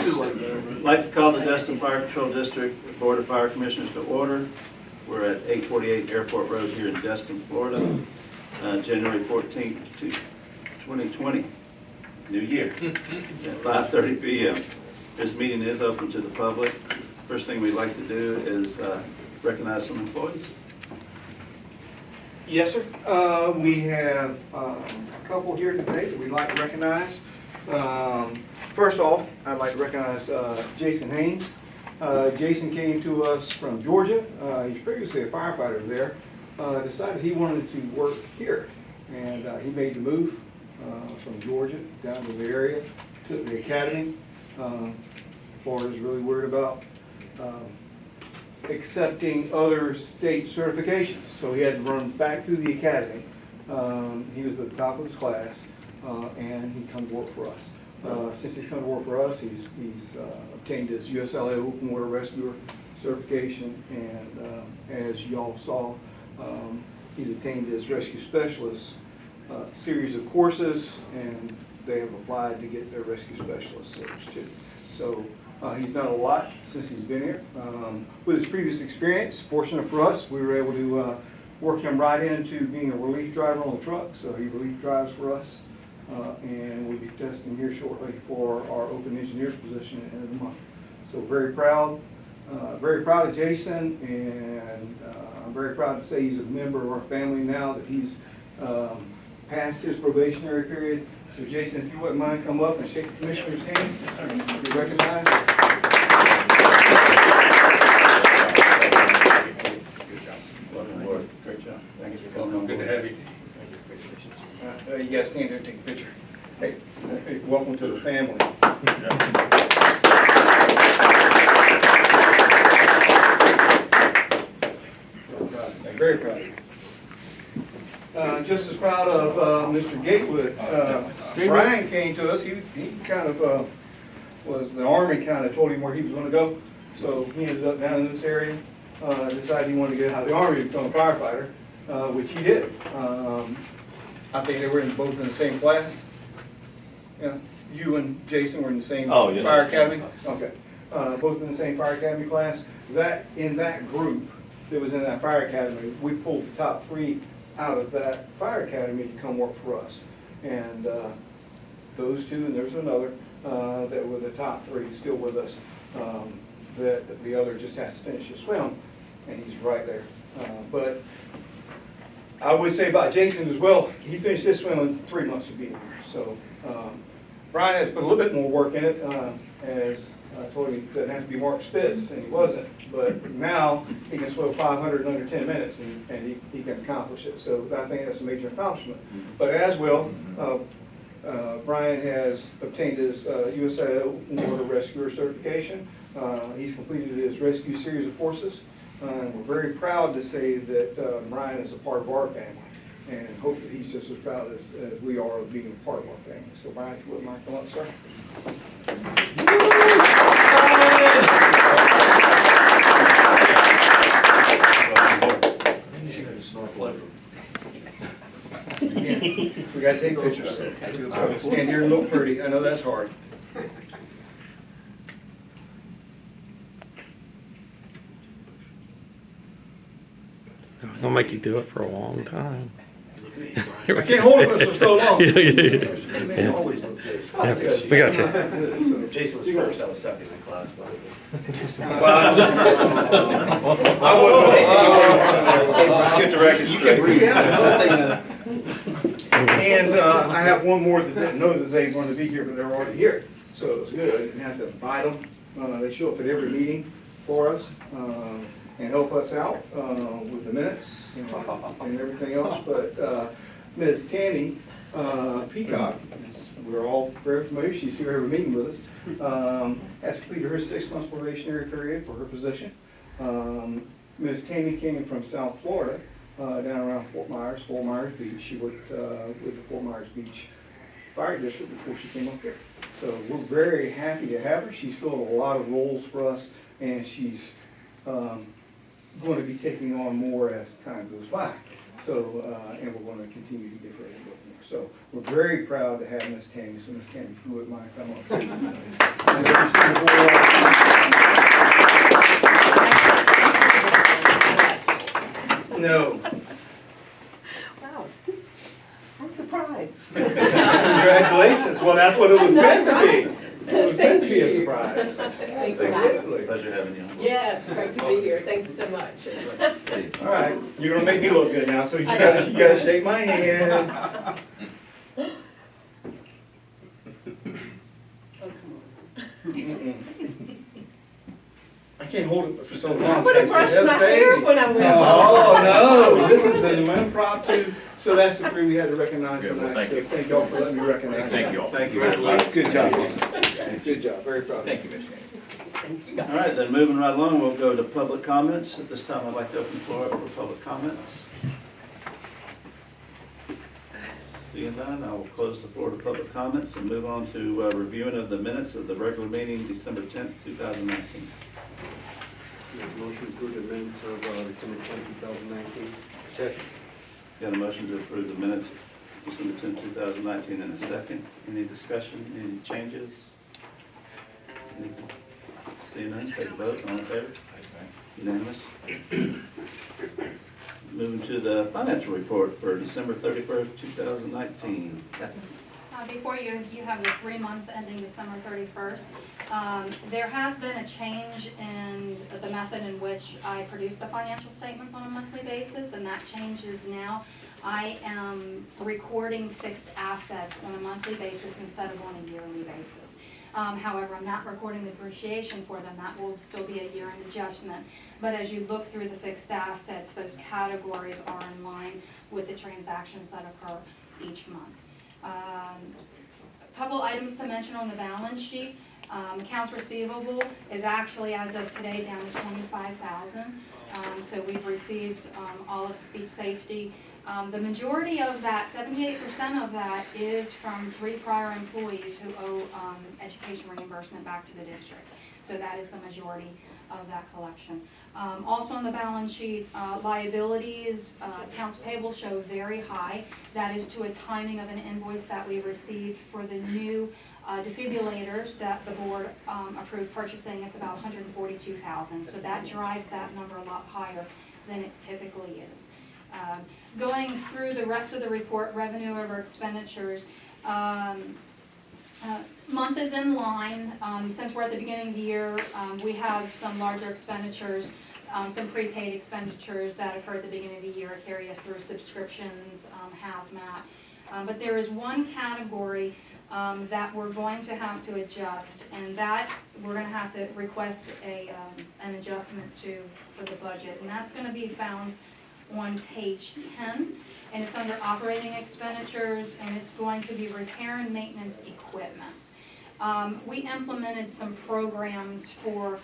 I'd like to call the Destin Fire Control District Board of Fire Commissioners to order. We're at 848 Airport Road here in Destin, Florida, January 14th, 2020, new year, at 5:30 p.m. This meeting is open to the public. First thing we'd like to do is recognize some employees. Yes, sir. We have a couple here today that we'd like to recognize. First off, I'd like to recognize Jason Haynes. Jason came to us from Georgia. He's previously a firefighter there. Decided he wanted to work here, and he made the move from Georgia down to the area, took the academy. Florida's really worried about accepting other state certifications, so he had to run back through the academy. He was at the top of his class, and he come to work for us. Since he's come to work for us, he's obtained his USLA Open Water Rescuer certification, and as y'all saw, he's attained his Rescue Specialist series of courses, and they have applied to get their Rescue Specialist cert too. So he's done a lot since he's been here. With his previous experience, fortunate for us, we were able to work him right into being a relief driver on the truck, so he relief drives for us. And we'll be testing here shortly for our open engineer position at the end of the month. So very proud of Jason, and I'm very proud to say he's a member of our family now that he's passed his probationary period. So Jason, if you wouldn't mind, come up and shake the commissioner's hand. Be recognized. Good job. Welcome aboard. Great job. Thank you for coming on board. Good to have you. You guys stand there and take a picture. Hey, welcome to the family. Very proud of you. Just as proud of Mr. Gatewood. Brian came to us. He kind of was, the Army kind of told him where he was going to go. So he ended up down in this area. Decided he wanted to get out of the Army to become a firefighter, which he did. I think they were both in the same class. Yeah, you and Jason were in the same fire academy. Okay, both in the same fire academy class. In that group that was in that fire academy, we pulled the top 3 out of that fire academy to come work for us. And those 2, and there's another that were the top 3 still with us. That the other just has to finish his swim, and he's right there. But I would say about Jason as well, he finished his swim in 3 months of being here. So Brian had to put a little bit more work in it, as I told him he doesn't have to be Mark Spitz, and he wasn't. But now he can swim 500 in under 10 minutes, and he can accomplish it. So I think that's a major accomplishment. But as well, Brian has obtained his USA Water Rescuer certification. He's completed his rescue series of courses. We're very proud to say that Brian is a part of our family, and hope that he's just as proud as we are of being a part of our family. So Brian, if you wouldn't mind, come up, sir. We got to take pictures. Stand here and look pretty. I know that's hard. I'll make you do it for a long time. I can't hold it for so long. Yeah. Always look good. Yeah, we got you. So, Jason was first. I was second in class. I wouldn't. Let's get the record straight. And I have one more that didn't know that they were going to be here, but they're already here. So it was good. I didn't have to invite them. They show up at every meeting for us and help us out with the minutes and everything else. But Ms. Tammy Peacock, we're all very familiar. She's here every meeting with us. Has completed her 6-month probationary period for her position. Ms. Tammy came from South Florida, down around Fort Myers Beach. She worked with the Fort Myers Beach Fire District before she came up here. So we're very happy to have her. She's filled a lot of roles for us, and she's going to be taking on more as time goes by. So, and we're going to continue to give her a little bit more. So we're very proud to have Miss Tammy, so Miss Tammy, if you wouldn't mind coming up. Please. And if you see the board- No. Wow, I'm surprised. Congratulations. Well, that's what it was meant to be. It was meant to be a surprise. Thanks a lot. Absolutely. Pleasure having you on board. Yeah, it's great to be here. Thank you so much. All right, you're gonna make me look good now, so you gotta shake my hand. I can't hold it for so long. I would have brushed Tracy. my That's hair baby. when I went. Oh, no, this is an impromptu, so that's the three we had to recognize Yeah, well, tonight, thank so you. thank y'all for letting me recognize. Thank you all. Thank you very much. Good job. Good job, very proud. Thank you, Ms. James. Thank you guys. All right, then moving right along, we'll go to public comments. At this time, I'd like to open the floor up for public comments. Seeing none, I will close the floor to public comments and move on to reviewing of the minutes of the regular meeting, December 10th, 2019. Motion to approve the minutes of December 10, 2019. Second. Got a motion to approve the minutes, December 10th, 2019, in a second. Any discussion, any changes? Anything? Seeing none, take a vote. All in favor? Unanimous. Moving to the financial report for December 31st, 2019. Kathy? Before you, you have the 3 months ending December 31st. There has been a change in the method in which I produce the financial statements on a monthly basis, and that change is now I am recording fixed assets on a monthly basis instead of on a yearly basis. However, I'm not recording the depreciation for them. That will still be a year-end adjustment. But as you look through the fixed assets, those categories are in line with the transactions that occur each month. A couple items to mention on the balance sheet. Accounts receivable is actually, as of today, down to $25,000. So we've received all of beach safety. The majority of that, 78% of that, is from 3 prior employees who owe education reimbursement back to the district. So that is the majority of that collection. Also on the balance sheet, liabilities, accounts payable show very high. That is to a timing of an invoice that we received for the new defibrillators that the board approved purchasing. It's about $142,000. So that drives that number a lot higher than it typically is. Going through the rest of the report, revenue over expenditures, month is in line. Since we're at the beginning of the year, we have some larger expenditures, some prepaid expenditures that occur at the beginning of the year, carry us through subscriptions, hazmat. But there is one category that we're going to have to adjust, and that we're going to have to request an adjustment to for the budget, and that's going to be found on page 10, and it's under operating expenditures, and it's going to be repair and maintenance equipment. We implemented some programs for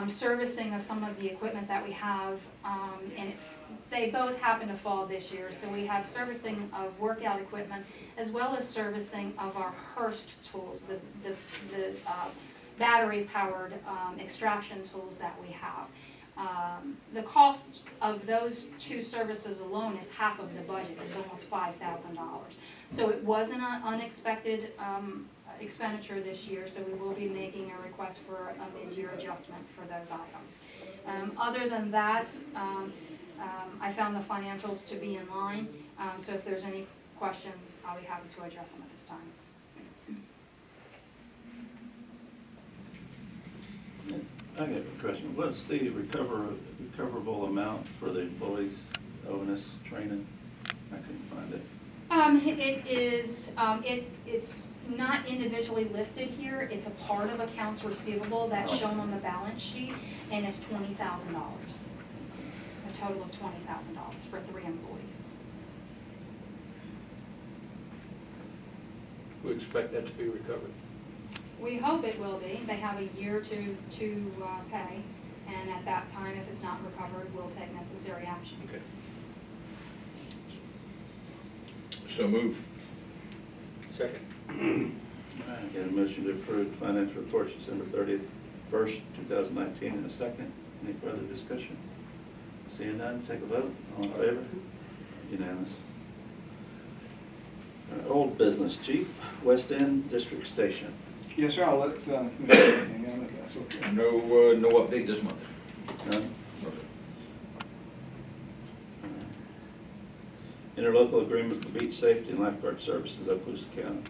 servicing of some of the equipment that we have, and they both happen to fall this year. So we have servicing of workout equipment as well as servicing of our Hearst tools, the battery-powered extraction tools that we have. The cost of those 2 services alone is half of the budget. It's almost $5,000. So it was an unexpected expenditure this year, so we will be making a request for a mid-year adjustment for those items. Other than that, I found the financials to be in line, so if there's any questions, I'll be happy to address them at this time. I got a question. What's the recoverable amount for the employees owing us training? I couldn't find it. It is, it's not individually listed here. It's a part of accounts receivable that's shown on the balance sheet, and it's $20,000. A total of $20,000 for 3 employees. We expect that to be recovered. We hope it will be. They have a year to pay, and at that time, if it's not recovered, we'll take necessary action. Okay. So move. Second. I got a motion to approve the financial reports December 31st, 2019 in a second. Any further discussion? Seeing none, take a vote. All in favor? Unanimous. Old business, Chief, West End District Station. Yes, sir, I'll let, Commissioner hang on if that's okay. No update this month. None? Interlocal agreement for beach safety and lifeguard services, Okaloosa County.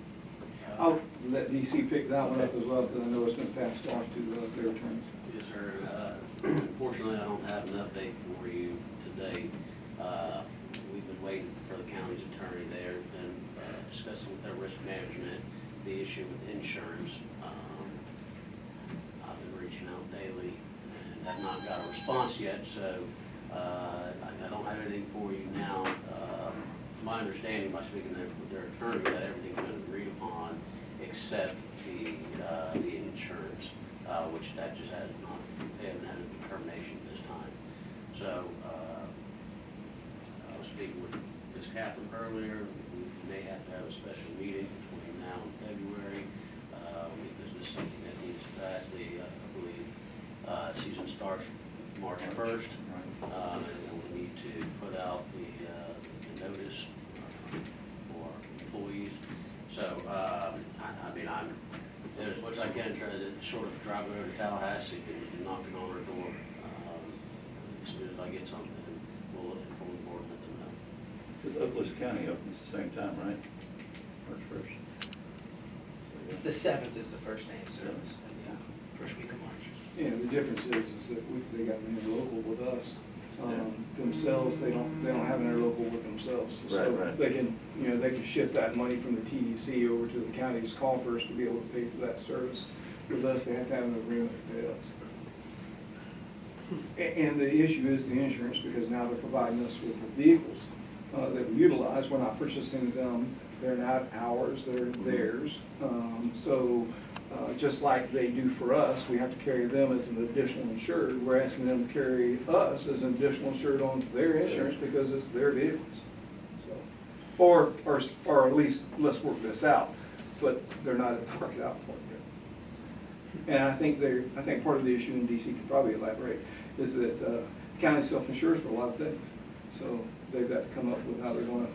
I'll let DC pick that one up as well, because I know it's been passed on to their attorneys. Yes, sir. Unfortunately, I don't have an update for you today. We've been waiting for the county's attorney there, and discussing with their risk management, the issue with insurance. I've been reaching out daily and have not got a response yet, so I don't have anything for you now. My understanding by speaking with their attorney that everything's been agreed upon except the insurance, which that just has not, they haven't had a determination this time. So, I was speaking with Ms. Catherine earlier, we may have to have a special meeting between now and February, because this is something that needs to pass. I believe, season starts March 1st, and then we need to put out the notice for employees. So, I mean, I'm, there's as much as I can try to sort of drive over to Tallahassee and knock it on her door. As soon as I get something, we'll inform the board and let them know. Because Okaloosa County opens at the same time, right? March 1st. It's the 7th is the first day of service, first week of March. Yeah, the difference is that they got an interlocal with us. Themselves, they don't have an interlocal with themselves. So Right. they can, they can shift that money from the TDC over to the county's coffers to be able to pay for that service. With us, they have to have an agreement to pay us. And the issue is the insurance, because now they're providing us with the vehicles that we utilize. We're not purchasing them, they're not ours, they're theirs. So just like they do for us, we have to carry them as an additional insured. We're asking them to carry us as an additional insured on their insurance because it's their vehicles. So, or at least let's work this out, but they're not at the work it out point yet. And I think part of the issue, and DC could probably elaborate, is that county self-insures for a lot of things. So they've got to come up with how they're going to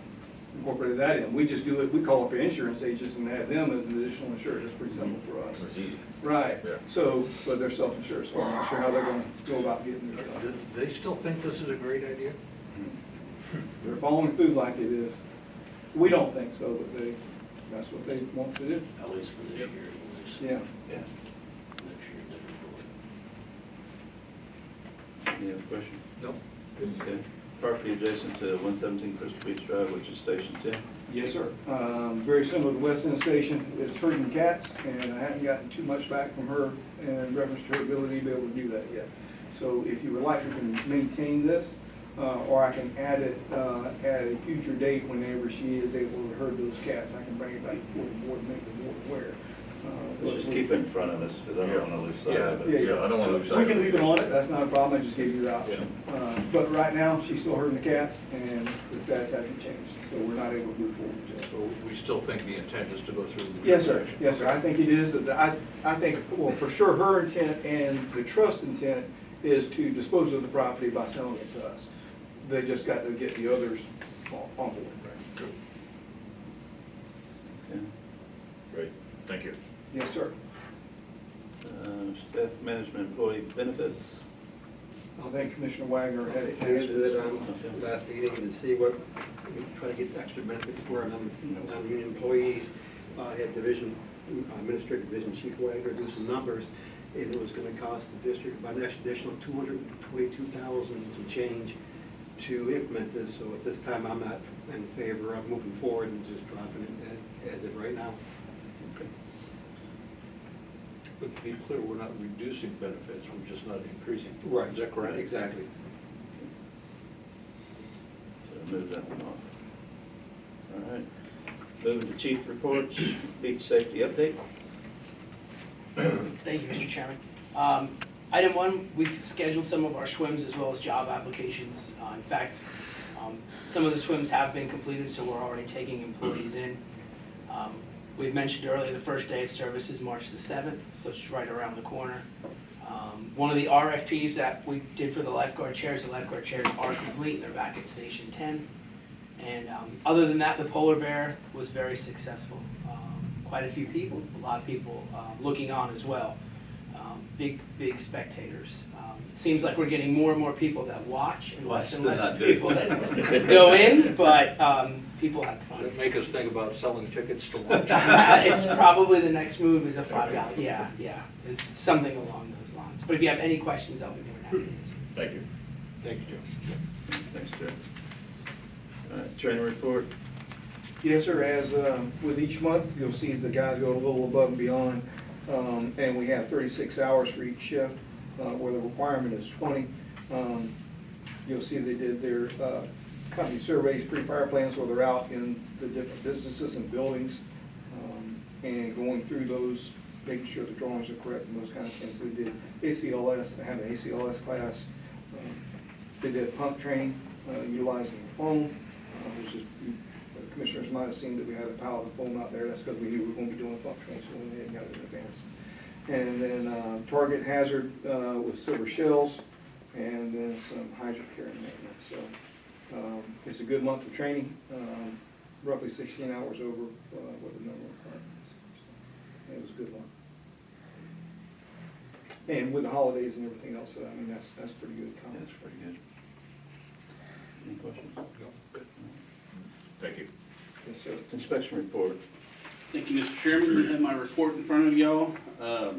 incorporate that in. We just do it, we call up the insurance agents and have them as an additional insured. It's pretty simple for us. It's easy. Right. Yeah. So, but they're self-insured, so I'm not sure how they're going to go about getting their stuff. Do they still think this is a great idea? They're following through like it is. We don't think so, but that's what they want to do. At least for this year, at least. Yeah. Yeah. Next year, different story. Any other question? No. Okay. Property adjacent to 117 Crystal Beach Drive, which is Station 10. Yes, sir. Very similar to West End Station. It's herding cats, and I haven't gotten too much back from her in reference to her ability to be able to do that yet. So if you would like, we can maintain this, or I can add it at a future date whenever she is able to herd those cats. I can bring it back before the board and make the board aware. Let's just keep it in front of us, because I don't want to lose sight of it. Yeah, I don't want to lose sight We of can it. leave it on it, that's not a problem, I just gave you the option. But right now, she's still herding the cats, and the status hasn't changed, so we're not able to move forward with it. So we still think the intent is to go through the Yes, sir, transaction? yes, sir, I think it is, I think, well, for sure, her intent and the trust intent is to dispose of the property by selling it to us. They just got to get the others on board. Good. Okay. Great, thank you. Yes, sir. Staff management employee benefits. I think Commissioner Wagner had it. I answered it on last meeting to see what, we try to get extra benefits for our non-union employees. I had Administrative Division Chief Wagner do some numbers, and it was gonna cost the district about an additional $222,000 some change to implement this. So at this time, I'm not in favor of moving forward and just dropping it as of right now. Okay. But to be clear, we're not reducing benefits, we're just not increasing. Right. Is that correct? Exactly. So move that one off. All right. Moving to chief reports, beach safety update. Thank you, Mr. Chairman. Item 1, we've scheduled some of our swims as well as job applications. In fact, some of the swims have been completed, so we're already taking employees in. We mentioned earlier the first day of service is March the 7th, so it's right around the corner. One of the RFPs that we did for the lifeguard chairs are complete. They're back at Station 10. And other than that, the polar bear was very successful. Quite a few people, a lot of people looking on as well. Big spectators. It seems like we're getting more and more people that watch and less and less people that go in, but people had fun. Does that make us think about selling tickets to watch? It's probably the next move is a $5. Yeah, it's something along those lines. But if you have any questions, I'll be more than happy to answer. Thank you. Thank you, Joe. Thanks, Joe. All right, training report. Yes, sir, as with each month, you'll see the guys go a little above and beyond, and we have 36 hours for each shift, where the requirement is 20. You'll see they did their company surveys, pre-fire plans, where they're out in the different businesses and buildings, and going through those, making sure the drawings are correct and those kind of things. They did ACLS, they have an ACLS class. They did pump training, utilizing the foam, which is, the commissioners might have seen that we had a pallet of foam out there. That's because we knew we were going to be doing pump training, so we got it in advance. And then target hazard with silver shells, and then some hydrant care and maintenance. So it's a good month of training, roughly 16 hours over what the number of requirements. So it was a good one. And with the holidays and everything else, I mean, that's pretty good. Yeah, that's pretty good. Any questions? No, good. Thank you. Yes, sir. Inspection report. Thank you, Mr. Chairman. I have my report in front of y'all. A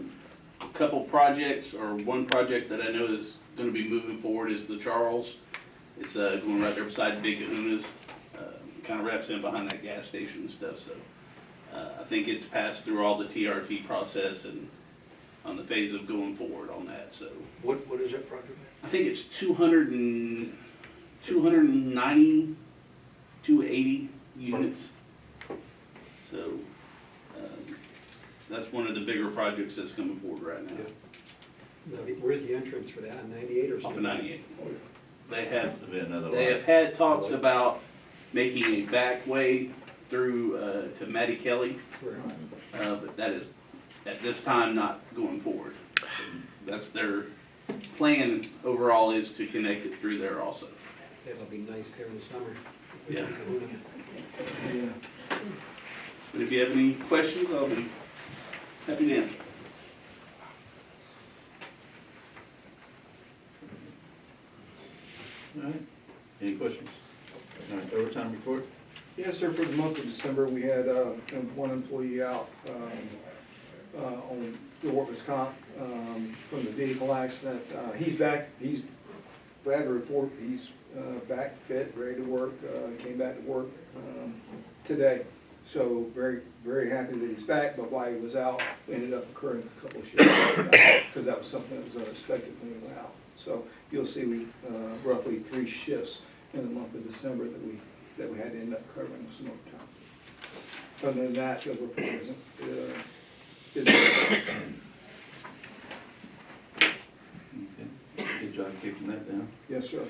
couple projects, or one project that I know is gonna be moving forward is the Charles. It's going right there beside Big Kahuna's. Kinda wraps in behind that gas station and stuff, so. I think it's passed through all the TRT process and on the phase of going forward on that, so. What is that project? I think it's 290, 280 units. So, that's one of the bigger projects that's coming forward right now. Now, where's the entrance for that, on 98 or Off something? of 98. They have, There'll be another they one. have had talks about making a back way through, to Matty Kelly, Right. but that is, at this time, not going forward. That's their plan overall, is to connect it through there also. That'll be nice during the summer. Yeah. Yeah. But if you have any questions, I'll be happy to answer. All right, any questions? All right, overtime report? Yes, sir, for the month of December, we had one employee out on the workers' comp from the vehicle accident. He's back, he's glad to report, he's back fit, ready to work, came back to work today. So very, very happy that he's back, but while he was out, we ended up incurring a couple of shifts, because that was something that was unexpected when he went out. So you'll see we roughly 3 shifts in the month of December that we had to end up covering with some overtime. Other than that, the report isn't. Okay. Good job keeping that down. Yes, sir.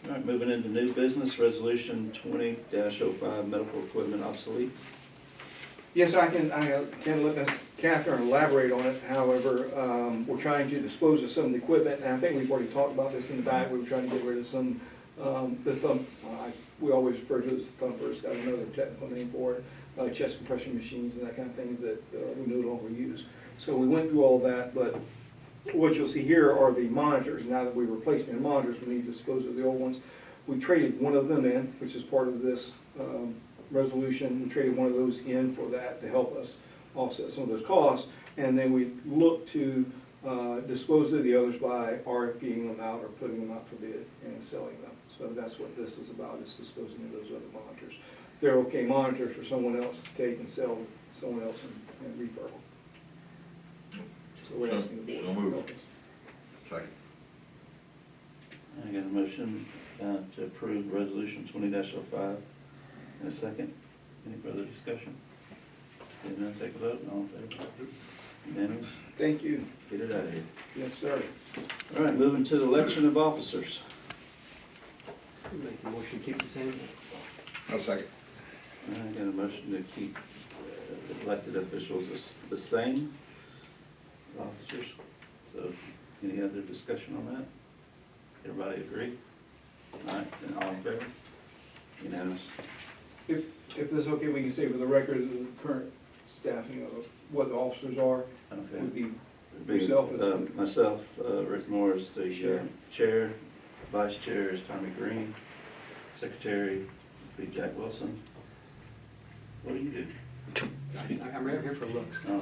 All right, moving into new business, resolution 20-05, medical equipment obsolete. Yes, I can let Ms. Catherine elaborate on it. However, we're trying to dispose of some of the equipment, and I think we've already talked about this in the back. We were trying to get rid of some, the thumb, we always refer to it as thumpers, got another technical name for it, chest compression machines and that kind of thing that we no longer use. So we went through all that, but what you'll see here are the monitors. Now that we're replacing the monitors, we need to dispose of the old ones. We traded one of them in, which is part of this resolution. We traded one of those in for that to help us offset some of those costs. And then we look to dispose of the others by RFPing them out or putting them out for bid and selling them. So that's what this is about, is disposing of those other monitors. They're okay monitors for someone else to take and sell to someone else and refurb them. So we're asking the board. So moved. Second. I got a motion to approve resolution 20-05 in a second. Any further discussion? If not, take a vote, all in favor? Unanimous? Thank you. Get it out of here. Yes, sir. All right, moving to the election of officers. Make a motion, to keep the same. I'll second. I got a motion to keep elected officials the same, officers. So, any other discussion on that? Everybody agree? All right, then all in favor? Unanimous. If it's okay, we can say for the record, the current staffing of what the officers are Okay. would be It'd be, yourself as myself, Rick Morris, the Chair. chair, vice chair is Tommy Green, secretary would be Jack Wilson. What do you do? I'm right here for looks. Oh.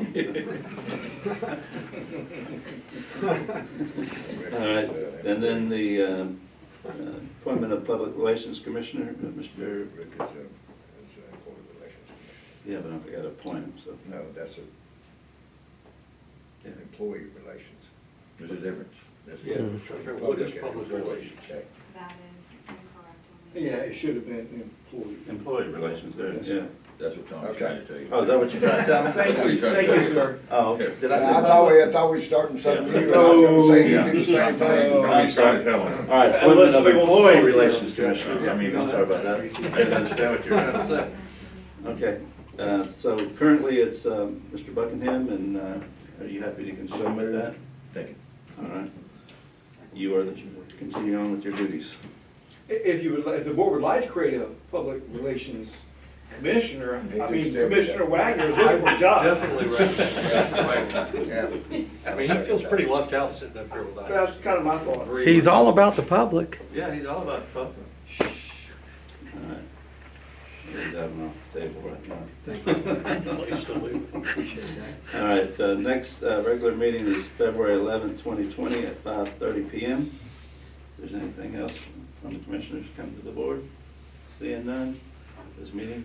All right, and then the appointment of public relations commissioner, Mr. Rick is, employee relations. Yeah, but I forgot to appoint him, so. No, that's a, employee relations. There's a difference. There's a Yeah, difference trying to between figure what is and public employee. relations? Okay. That is incorrect. Yeah, it should have been employee. Employee relations, there, yeah. That's what Tom's trying to tell you. Oh, is that what you're trying to tell me? Thank you, sir. Oh, okay. Did I say? I thought we were starting something new, and I was gonna say you did the same thing. I'm sorry. All right, appointment of employee relations commissioner. I mean, I'm sorry about that. I didn't understand what you were trying to say. Okay, so currently it's Mr. Buckingham, and are you happy to consume with that? Thank you. All right. You are the, continue on with your duties. If you would, if the board would like to create a public relations commissioner, I mean, Stay with Commissioner that. Wagner is looking for a job. Definitely recommend. Yeah. I mean, he feels pretty left out sitting up here with that. That's kind of my thought. He's all about the public. Yeah, he's all about public. All right. Leave that one off the table right now. Place to live. Appreciate that. All right, next regular meeting is February 11th, 2020 at 5:30 PM. If there's anything else from the commissioners come to the board, seeing none, this meeting